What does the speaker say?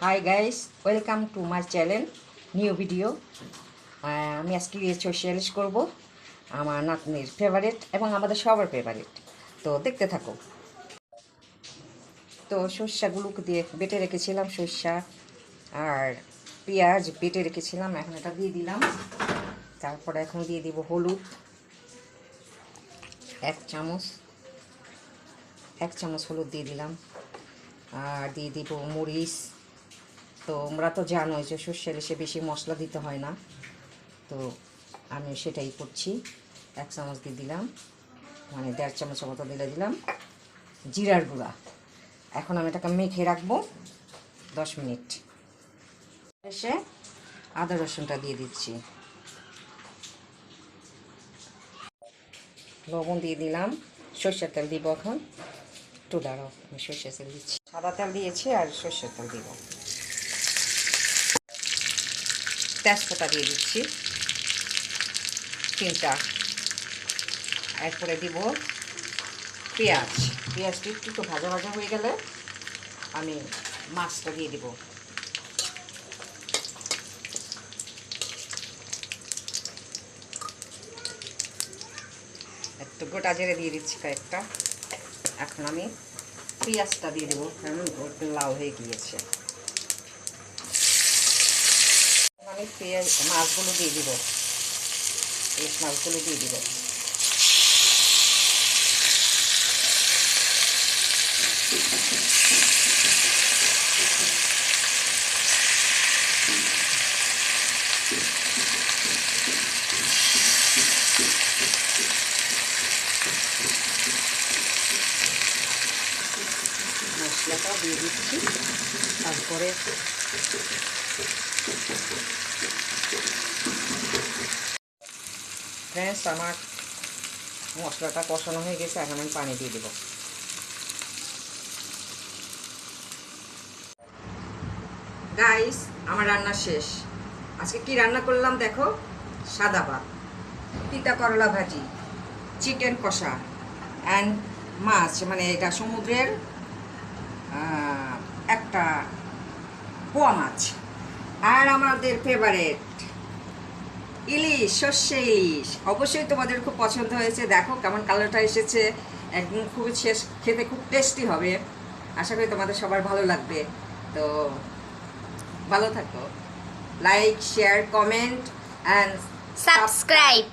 Hi guys, welcome to my channel new video. আমি আজকে সর্ষে ইলিশ করবো, আমার নাতনির ফেভারিট এবং আমাদের সবার ফেভারিট। তো দেখতে থাকো। তো সর্ষাগুলোকে দিয়ে বেটে রেখেছিলাম, সর্ষা আর পেঁয়াজ বেটে রেখেছিলাম, এখন এটা দিয়ে দিলাম। তারপরে এখন দিয়ে দিব হলুদ এক চামচ, হলুদ দিয়ে দিলাম। আর দিয়ে দিব মরিচ। তো আমরা তো জানোই যে সর্ষে ইলিশে বেশি মশলা দিতে হয় না, তো আমি সেটাই করছি। 1 চামচ দিয়ে দিলাম, মানে 1.5 চামচের মতো দিলাম জিরার গুঁড়া। এখন আমি এটাকে মেখে রাখবো 10 মিনিট। এসে আদা রসুনটা দিয়ে দিচ্ছি, লবণ দিয়ে দিলাম, সর্ষের তেল দিব। এখন একটু দাঁড়াও, আমি সর্ষের তেল দিচ্ছি, সাদা তেল দিয়েছি আর সর্ষের তেল দিব। তেজপাতা দিয়ে দিচ্ছি 3টা। এরপরে দিব পেঁয়াজটি একটু ভাজা ভাজা হয়ে গেলে আমি মাছটা দিয়ে দিব। একটু গোটা জিরে দিয়ে দিচ্ছি কয়েকটা। এখন আমি পেঁয়াজটা দিয়ে দেবো, কারণ একটু লাল হয়ে গিয়েছে। আমি মাছগুলো দিয়ে দিব, এই মাছগুলো দিয়ে দিব। মশলাটা দিয়ে দিচ্ছি। তারপরে ফ্রেন্ডস, আমার মশলাটা কষানো হয়ে গেছে, এখন আমি পানি দিয়ে দেবো। গাইস, আমার রান্না শেষ। আজকে কি রান্না করলাম দেখো, সাদা ভাত, তিতা করলা ভাজি, চিকেন কষা অ্যান্ড মাছ, মানে এটা সমুদ্রের একটা পোয়া মাছ, আর আমাদের ফেভারেট ইলিশ, সর্ষে ইলিশ। অবশ্যই তোমাদের খুব পছন্দ হয়েছে। দেখো কেমন কালারটা এসেছে, একদম খুবই খেতে খুব টেস্টি হবে। আশা করি তোমাদের সবার ভালো লাগবে। তো ভালো থাকো, like, share, comment and subscribe.